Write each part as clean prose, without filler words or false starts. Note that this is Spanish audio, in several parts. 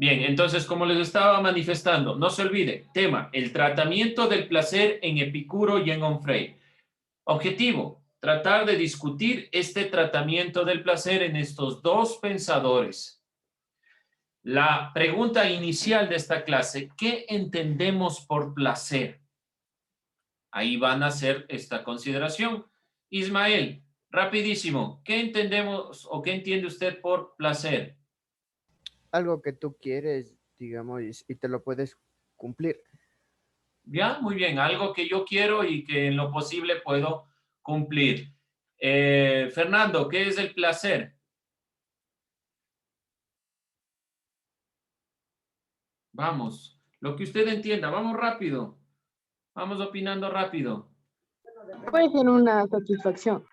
Bien, entonces, como les estaba manifestando, no se olvide, tema, el tratamiento del placer en Epicuro y en Onfray. Objetivo, tratar de discutir este tratamiento del placer en estos dos pensadores. La pregunta inicial de esta clase, ¿qué entendemos por placer? Ahí van a hacer esta consideración. Ismael, rapidísimo, ¿qué entendemos o qué entiende usted por placer? Algo que tú quieres, digamos, y te lo puedes cumplir. Ya, muy bien, algo que yo quiero y que en lo posible puedo cumplir. Fernando, ¿qué es el placer? Vamos, lo que usted entienda, vamos rápido, vamos opinando rápido. Puede ser una satisfacción.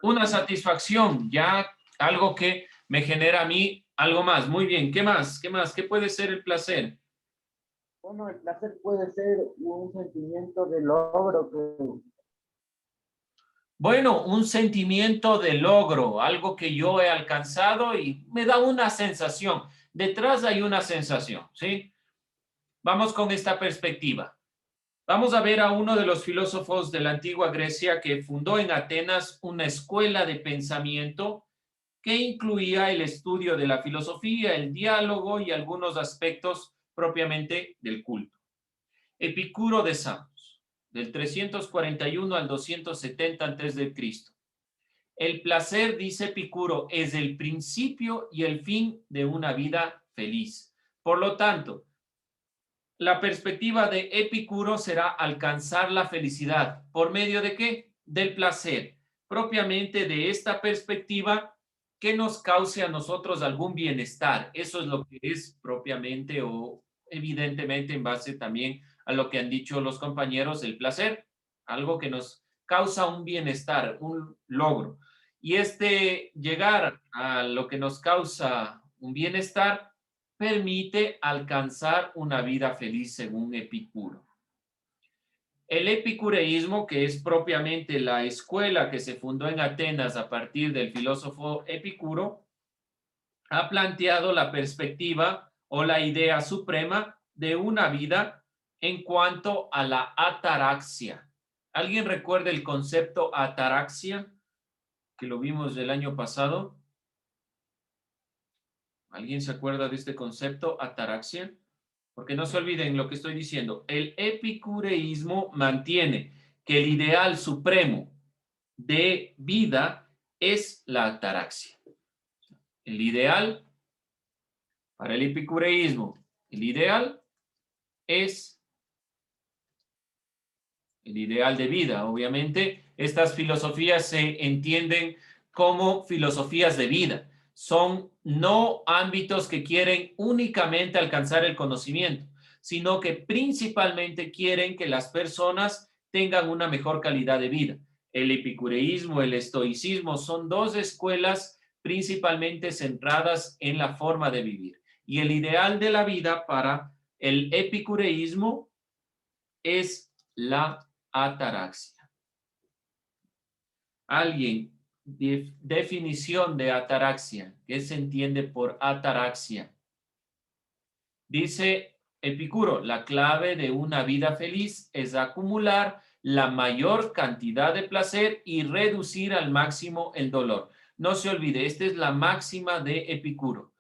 Una satisfacción, ya algo que me genera a mí algo más. Muy bien, ¿qué más? ¿Qué más? ¿Qué puede ser el placer? Bueno, el placer puede ser un sentimiento de logro que Bueno, un sentimiento de logro, algo que yo he alcanzado y me da una sensación. Detrás hay una sensación, ¿sí? Vamos con esta perspectiva. Vamos a ver a uno de los filósofos de la antigua Grecia que fundó en Atenas una escuela de pensamiento que incluía el estudio de la filosofía, el diálogo y algunos aspectos propiamente del culto. Epicuro de Samos, del 341 al 270 a.C. El placer, dice Epicuro, es el principio y el fin de una vida feliz. Por lo tanto, la perspectiva de Epicuro será alcanzar la felicidad. ¿Por medio de qué? Del placer. Propiamente de esta perspectiva que nos cause a nosotros algún bienestar. Eso es lo que es propiamente o evidentemente en base también a lo que han dicho los compañeros, el placer. Algo que nos causa un bienestar, un logro. Y este llegar a lo que nos causa un bienestar permite alcanzar una vida feliz según Epicuro. El epicureísmo, que es propiamente la escuela que se fundó en Atenas a partir del filósofo Epicuro, ha planteado la perspectiva o la idea suprema de una vida en cuanto a la ataraxia. ¿Alguien recuerda el concepto ataraxia que lo vimos el año pasado? ¿Alguien se acuerda de este concepto ataraxia? Porque no se olviden lo que estoy diciendo. El epicureísmo mantiene que el ideal supremo de vida es la ataraxia. El ideal para el epicureísmo, el ideal es el ideal de vida. Obviamente, estas filosofías se entienden como filosofías de vida. Son no ámbitos que quieren únicamente alcanzar el conocimiento, sino que principalmente quieren que las personas tengan una mejor calidad de vida. El epicureísmo, el estoicismo son dos escuelas principalmente centradas en la forma de vivir. Y el ideal de la vida para el epicureísmo es la ataraxia. Alguien, definición de ataraxia. ¿Qué se entiende por ataraxia? Dice Epicuro, la clave de una vida feliz es acumular la mayor cantidad de placer y reducir al máximo el dolor. No se olvide, esta es la máxima de Epicuro.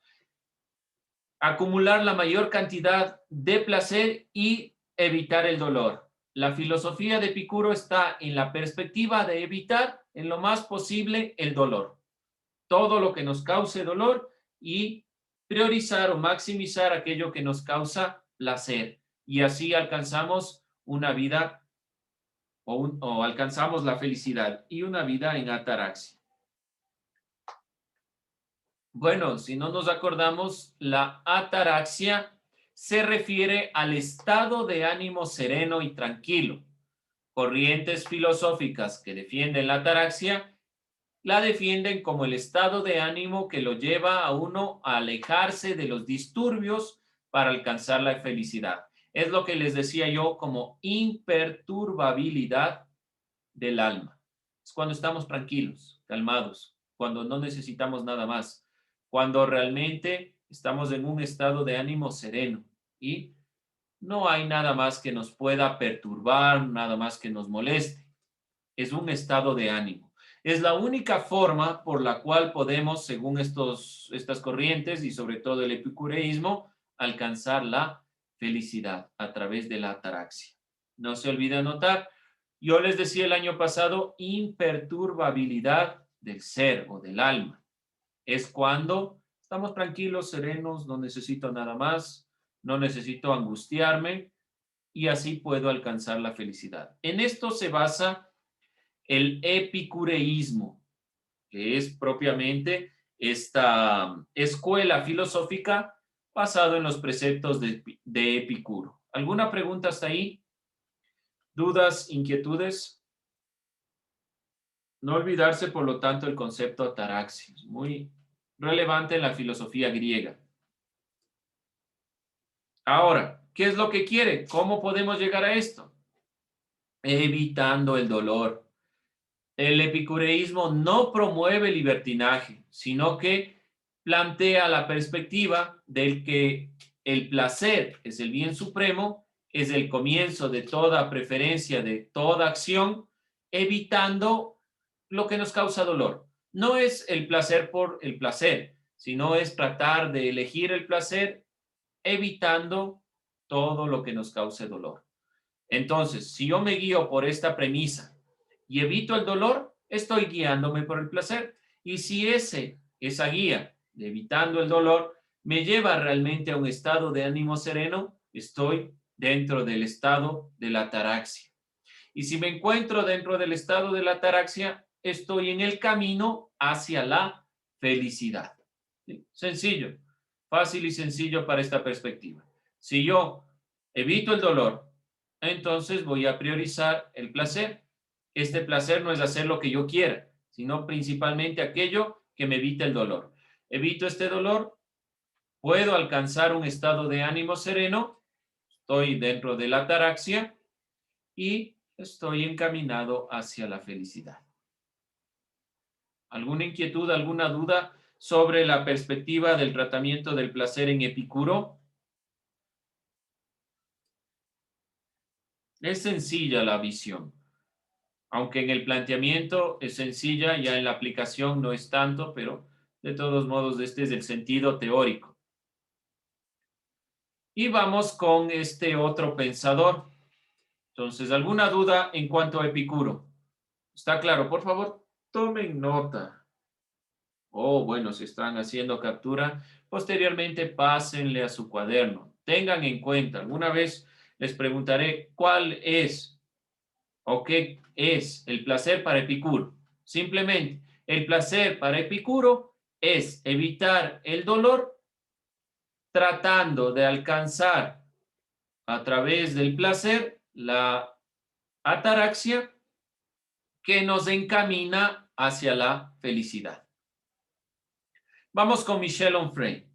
Acumular la mayor cantidad de placer y evitar el dolor. La filosofía de Epicuro está en la perspectiva de evitar en lo más posible el dolor. Todo lo que nos cause dolor y priorizar o maximizar aquello que nos causa placer. Y así alcanzamos una vida o alcanzamos la felicidad y una vida en ataraxia. Bueno, si no nos acordamos, la ataraxia se refiere al estado de ánimo sereno y tranquilo. Corrientes filosóficas que defienden la ataraxia la defienden como el estado de ánimo que lo lleva a uno a alejarse de los disturbios para alcanzar la felicidad. Es lo que les decía yo como imperturbabilidad del alma. Es cuando estamos tranquilos, calmados, cuando no necesitamos nada más, cuando realmente estamos en un estado de ánimo sereno y no hay nada más que nos pueda perturbar, nada más que nos moleste. Es un estado de ánimo. Es la única forma por la cual podemos, según estas corrientes y sobre todo el epicureísmo, alcanzar la felicidad a través de la ataraxia. No se olvide anotar, yo les decía el año pasado, imperturbabilidad del ser o del alma. Es cuando estamos tranquilos, serenos, no necesito nada más, no necesito angustiarme y así puedo alcanzar la felicidad. En esto se basa el epicureísmo, que es propiamente esta escuela filosófica basado en los preceptos de Epicuro. ¿Alguna pregunta hasta ahí? ¿Dudas, inquietudes? No olvidarse, por lo tanto, el concepto ataraxia, muy relevante en la filosofía griega. Ahora, ¿qué es lo que quiere? ¿Cómo podemos llegar a esto? Evitando el dolor. El epicureísmo no promueve libertinaje, sino que plantea la perspectiva del que el placer es el bien supremo, es el comienzo de toda preferencia, de toda acción, evitando lo que nos causa dolor. No es el placer por el placer, sino es tratar de elegir el placer evitando todo lo que nos cause dolor. Entonces, si yo me guío por esta premisa y evito el dolor, estoy guiándome por el placer. Y si esa guía de evitando el dolor me lleva realmente a un estado de ánimo sereno, estoy dentro del estado de la ataraxia. Y si me encuentro dentro del estado de la ataraxia, estoy en el camino hacia la felicidad. ¿Sí? Sencillo, fácil y sencillo para esta perspectiva. Si yo evito el dolor, entonces voy a priorizar el placer. Este placer no es hacer lo que yo quiera, sino principalmente aquello que me evite el dolor. Evito este dolor, puedo alcanzar un estado de ánimo sereno, estoy dentro de la ataraxia y estoy encaminado hacia la felicidad. ¿Alguna inquietud, alguna duda sobre la perspectiva del tratamiento del placer en Epicuro? Es sencilla la visión. Aunque en el planteamiento es sencilla, ya en la aplicación no es tanto, pero de todos modos este es el sentido teórico. Y vamos con este otro pensador. Entonces, ¿alguna duda en cuanto a Epicuro? ¿Está claro? Por favor, tomen nota. Oh, bueno, si están haciendo captura, posteriormente pásenle a su cuaderno. Tengan en cuenta, alguna vez les preguntaré cuál es o qué es el placer para Epicuro. Simplemente, el placer para Epicuro es evitar el dolor tratando de alcanzar a través del placer la ataraxia que nos encamina hacia la felicidad. Vamos con Michel Onfray.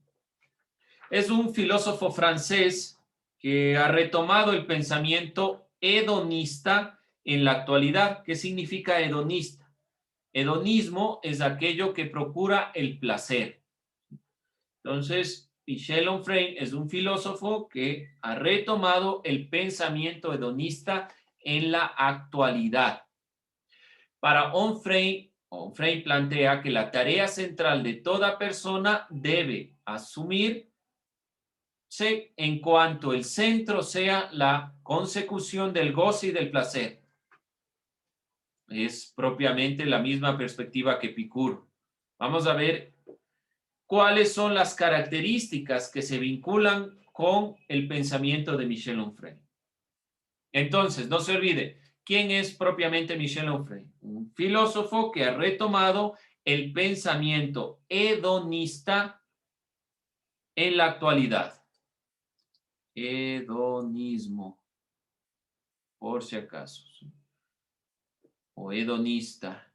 Es un filósofo francés que ha retomado el pensamiento hedonista en la actualidad. ¿Qué significa hedonista? Hedonismo es aquello que procura el placer. Entonces, Michel Onfray es un filósofo que ha retomado el pensamiento hedonista en la actualidad. Para Onfray plantea que la tarea central de toda persona debe asumirse en cuanto el centro sea la consecución del goce y del placer. Es propiamente la misma perspectiva que Epicuro. Vamos a ver cuáles son las características que se vinculan con el pensamiento de Michel Onfray. Entonces, no se olvide, ¿quién es propiamente Michel Onfray? Un filósofo que ha retomado el pensamiento hedonista en la actualidad. Hedonismo, por si acaso. O hedonista.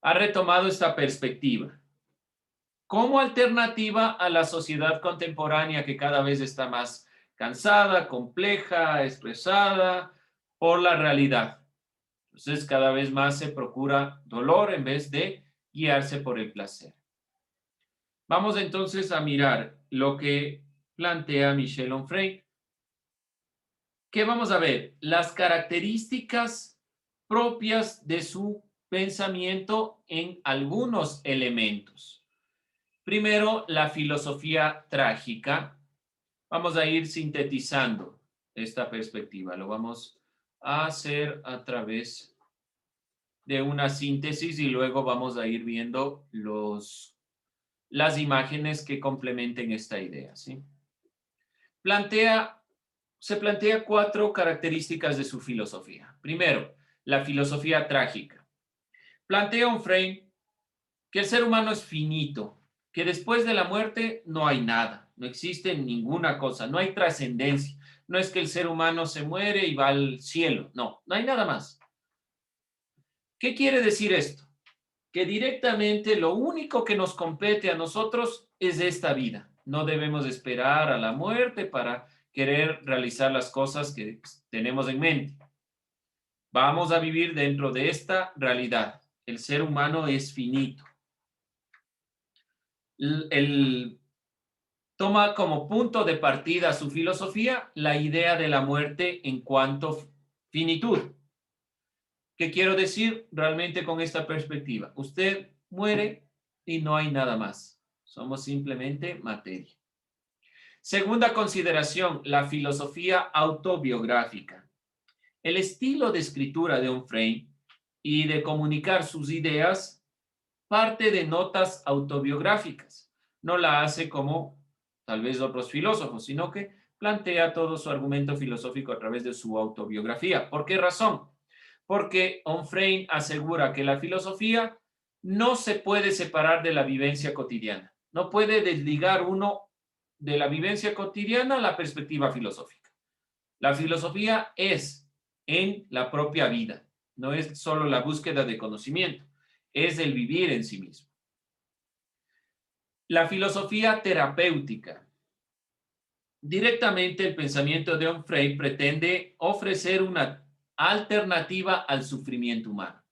Ha retomado esta perspectiva como alternativa a la sociedad contemporánea que cada vez está más cansada, compleja, estresada por la realidad. Entonces, cada vez más se procura dolor en vez de guiarse por el placer. Vamos entonces a mirar lo que plantea Michel Onfray. ¿Qué vamos a ver? Las características propias de su pensamiento en algunos elementos. Primero, la filosofía trágica. Vamos a ir sintetizando esta perspectiva. Lo vamos a hacer a través de una síntesis y luego vamos a ir viendo las imágenes que complementen esta idea, ¿sí? Se plantea 4 características de su filosofía. Primero, la filosofía trágica. Plantea Onfray que el ser humano es finito, que después de la muerte no hay nada, no existe ninguna cosa, no hay trascendencia. No es que el ser humano se muere y va al cielo, no hay nada más. ¿Qué quiere decir esto? Que directamente lo único que nos compete a nosotros es esta vida. No debemos esperar a la muerte para querer realizar las cosas que tenemos en mente. Vamos a vivir dentro de esta realidad. El ser humano es finito. Toma como punto de partida su filosofía la idea de la muerte en cuanto finitud. ¿Qué quiero decir realmente con esta perspectiva? Usted muere y no hay nada más. Somos simplemente materia. Segunda consideración, la filosofía autobiográfica. El estilo de escritura de Onfray y de comunicar sus ideas parte de notas autobiográficas. No la hace como tal vez otros filósofos, sino que plantea todo su argumento filosófico a través de su autobiografía. ¿Por qué razón? Porque Onfray asegura que la filosofía no se puede separar de la vivencia cotidiana. No puede desligar uno de la vivencia cotidiana a la perspectiva filosófica. La filosofía es en la propia vida, no es solo la búsqueda de conocimiento, es el vivir en sí mismo. La filosofía terapéutica. Directamente el pensamiento de Onfray pretende ofrecer una alternativa al sufrimiento humano,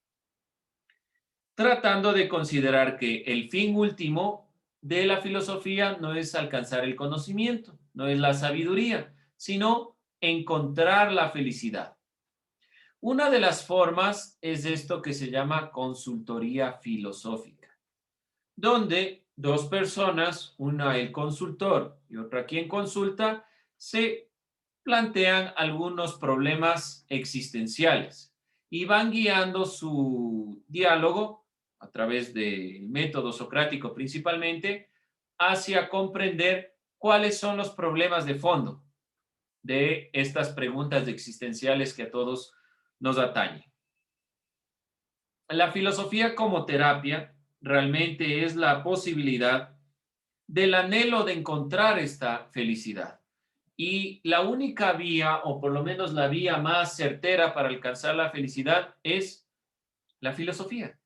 tratando de considerar que el fin último de la filosofía no es alcanzar el conocimiento, no es la sabiduría, sino encontrar la felicidad. Una de las formas es esto que se llama consultoría filosófica, donde 2 personas, una el consultor y otra quien consulta, se plantean algunos problemas existenciales y van guiando su diálogo a través del método socrático principalmente hacia comprender cuáles son los problemas de fondo de estas preguntas existenciales que a todos nos atañen. La filosofía como terapia realmente es la posibilidad del anhelo de encontrar esta felicidad. Y la única vía, o por lo menos la vía más certera para alcanzar la felicidad, es la filosofía.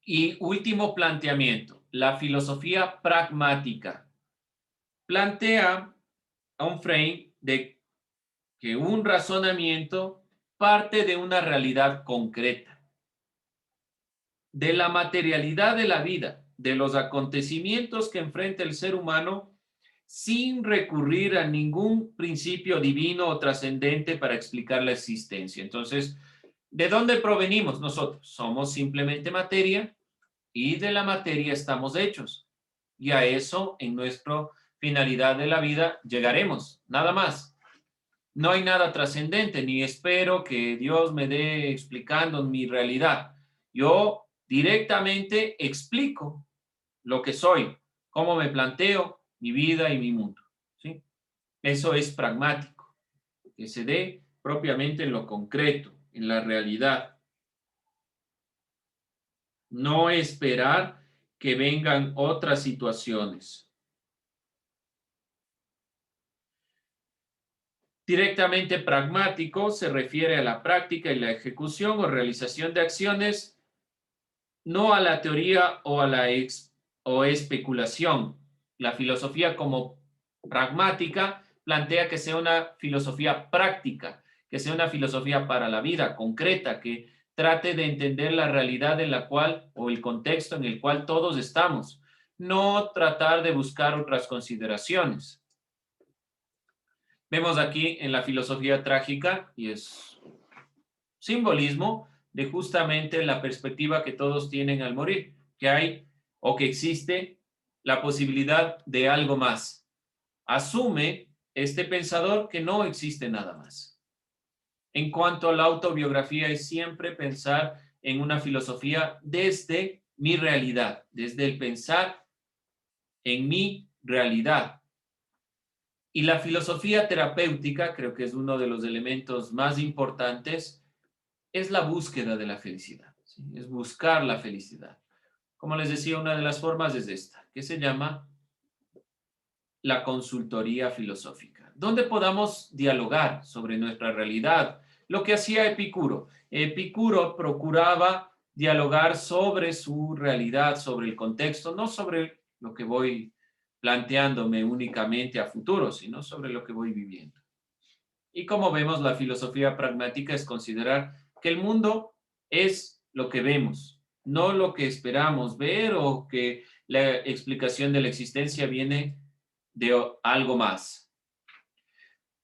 Y último planteamiento, la filosofía pragmática. Plantea a Onfray de que un razonamiento parte de una realidad concreta, de la materialidad de la vida, de los acontecimientos que enfrenta el ser humano, sin recurrir a ningún principio divino o trascendente para explicar la existencia. Entonces, ¿de dónde provenimos nosotros? Somos simplemente materia y de la materia estamos hechos. Y a eso, en nuestra finalidad de la vida, llegaremos, nada más. No hay nada trascendente, ni espero que Dios me dé explicando mi realidad. Yo directamente explico lo que soy, cómo me planteo mi vida y mi mundo, ¿sí? Eso es pragmático, que se dé propiamente en lo concreto, en la realidad. No esperar que vengan otras situaciones. Directamente pragmático se refiere a la práctica y la ejecución o realización de acciones, no a la teoría o a la especulación. La filosofía como pragmática plantea que sea una filosofía práctica, que sea una filosofía para la vida concreta, que trate de entender la realidad en la cual, o el contexto en el cual todos estamos, no tratar de buscar otras consideraciones. Vemos aquí en la filosofía trágica, y es simbolismo de justamente la perspectiva que todos tienen al morir, que hay o que existe la posibilidad de algo más. Asume este pensador que no existe nada más. En cuanto a la autobiografía, es siempre pensar en una filosofía desde mi realidad, desde el pensar en mi realidad. Y la filosofía terapéutica, creo que es uno de los elementos más importantes, es la búsqueda de la felicidad, ¿sí? Es buscar la felicidad. Como les decía, una de las formas es esta, que se llama la consultoría filosófica, donde podamos dialogar sobre nuestra realidad, lo que hacía Epicuro. Epicuro procuraba dialogar sobre su realidad, sobre el contexto, no sobre lo que voy planteándome únicamente a futuro, sino sobre lo que voy viviendo. Y como vemos, la filosofía pragmática es considerar que el mundo es lo que vemos, no lo que esperamos ver o que la explicación de la existencia viene de algo más.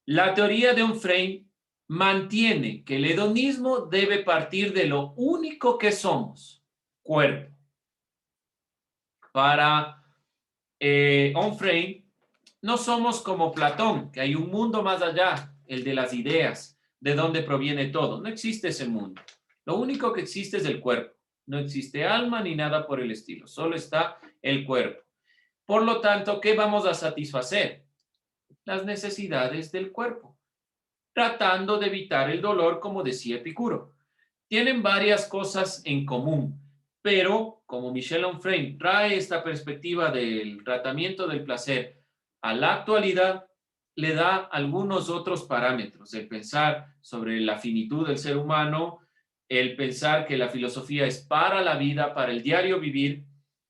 La teoría de Onfray mantiene que el hedonismo debe partir de lo único que somos, cuerpo. Para Onfray, no somos como Platón, que hay un mundo más allá, el de las ideas, de donde proviene todo. No existe ese mundo. Lo único que existe es el cuerpo. No existe alma ni nada por el estilo. Solo está el cuerpo. Por lo tanto, ¿qué vamos a satisfacer? Las necesidades del cuerpo, tratando de evitar el dolor, como decía Epicuro. Tienen varias cosas en común, pero como Michel Onfray trae esta perspectiva del tratamiento del placer a la actualidad, le da algunos otros parámetros, el pensar sobre la finitud del ser humano, el pensar que la filosofía es para la vida, para el diario vivir,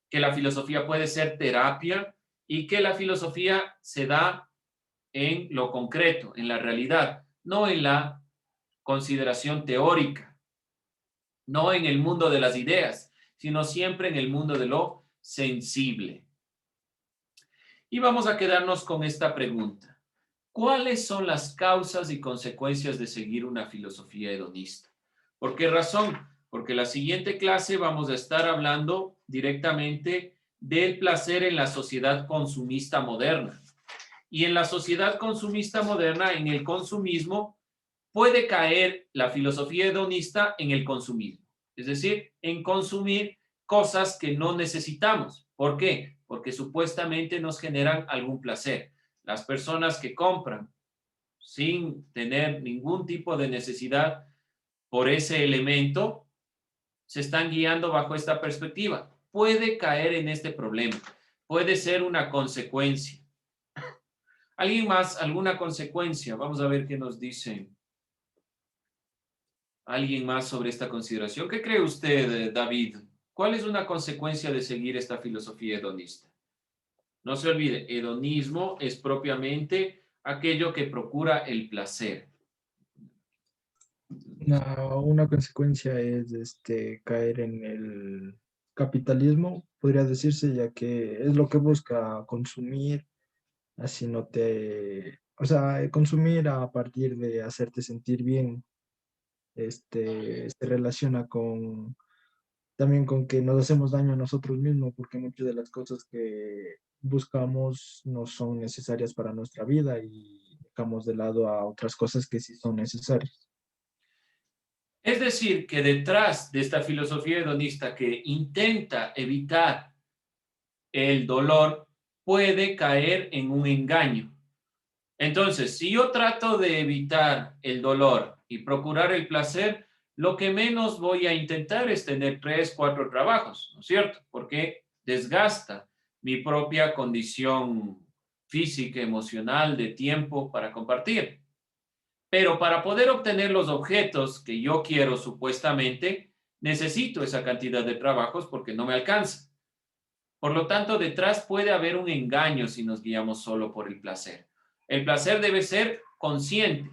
que la filosofía puede ser terapia y que la filosofía se da en lo concreto, en la realidad, no en la consideración teórica, no en el mundo de las ideas, sino siempre en el mundo de lo sensible. Y vamos a quedarnos con esta pregunta. ¿Cuáles son las causas y consecuencias de seguir una filosofía hedonista? ¿Por qué razón? Porque la siguiente clase vamos a estar hablando directamente del placer en la sociedad consumista moderna. Y en la sociedad consumista moderna, en el consumismo, puede caer la filosofía hedonista en el consumismo. Es decir, en consumir cosas que no necesitamos. ¿Por qué? Porque supuestamente nos generan algún placer. Las personas que compran sin tener ningún tipo de necesidad por ese elemento, se están guiando bajo esta perspectiva. Puede caer en este problema. Puede ser una consecuencia. ¿Alguien más? ¿Alguna consecuencia? Vamos a ver qué nos dice alguien más sobre esta consideración. ¿Qué cree usted, David? ¿Cuál es una consecuencia de seguir esta filosofía hedonista? No se olvide, hedonismo es propiamente aquello que procura el placer. Una consecuencia es caer en el capitalismo, podría decirse, ya que es lo que busca consumir, así no te, o sea, consumir a partir de hacerte sentir bien, se relaciona con también con que nos hacemos daño a nosotros mismos, porque muchas de las cosas que buscamos no son necesarias para nuestra vida y dejamos de lado a otras cosas que sí son necesarias. Es decir, que detrás de esta filosofía hedonista que intenta evitar el dolor, puede caer en un engaño. Entonces, si yo trato de evitar el dolor y procurar el placer, lo que menos voy a intentar es tener 3, 4 trabajos, ¿no es cierto? Porque desgasta mi propia condición física, emocional, de tiempo para compartir. Pero para poder obtener los objetos que yo quiero supuestamente, necesito esa cantidad de trabajos porque no me alcanza. Por lo tanto, detrás puede haber un engaño si nos guiamos solo por el placer. El placer debe ser consciente.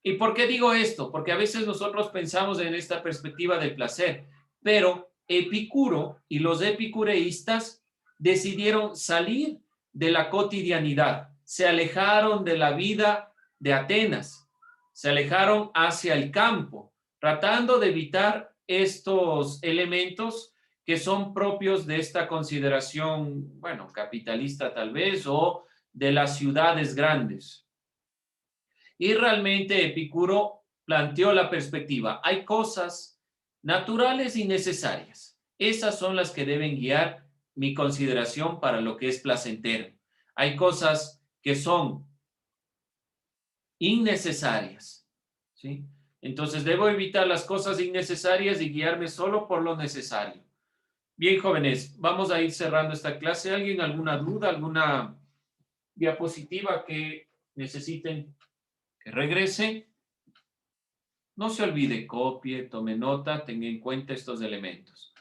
¿Y por qué digo esto? Porque a veces nosotros pensamos en esta perspectiva del placer, pero Epicuro y los epicureístas decidieron salir de la cotidianidad, se alejaron de la vida de Atenas, se alejaron hacia el campo, tratando de evitar estos elementos que son propios de esta consideración, bueno, capitalista tal vez, o de las ciudades grandes. Y realmente Epicuro planteó la perspectiva. Hay cosas naturales y necesarias. Esas son las que deben guiar mi consideración para lo que es placentero. Hay cosas que son innecesarias, ¿sí? Entonces debo evitar las cosas innecesarias y guiarme solo por lo necesario. Bien, jóvenes, vamos a ir cerrando esta clase. ¿Alguien alguna duda, alguna diapositiva que necesiten que regrese? No se olvide, copie, tome nota, tenga en cuenta estos elementos.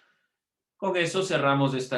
Con eso cerramos esta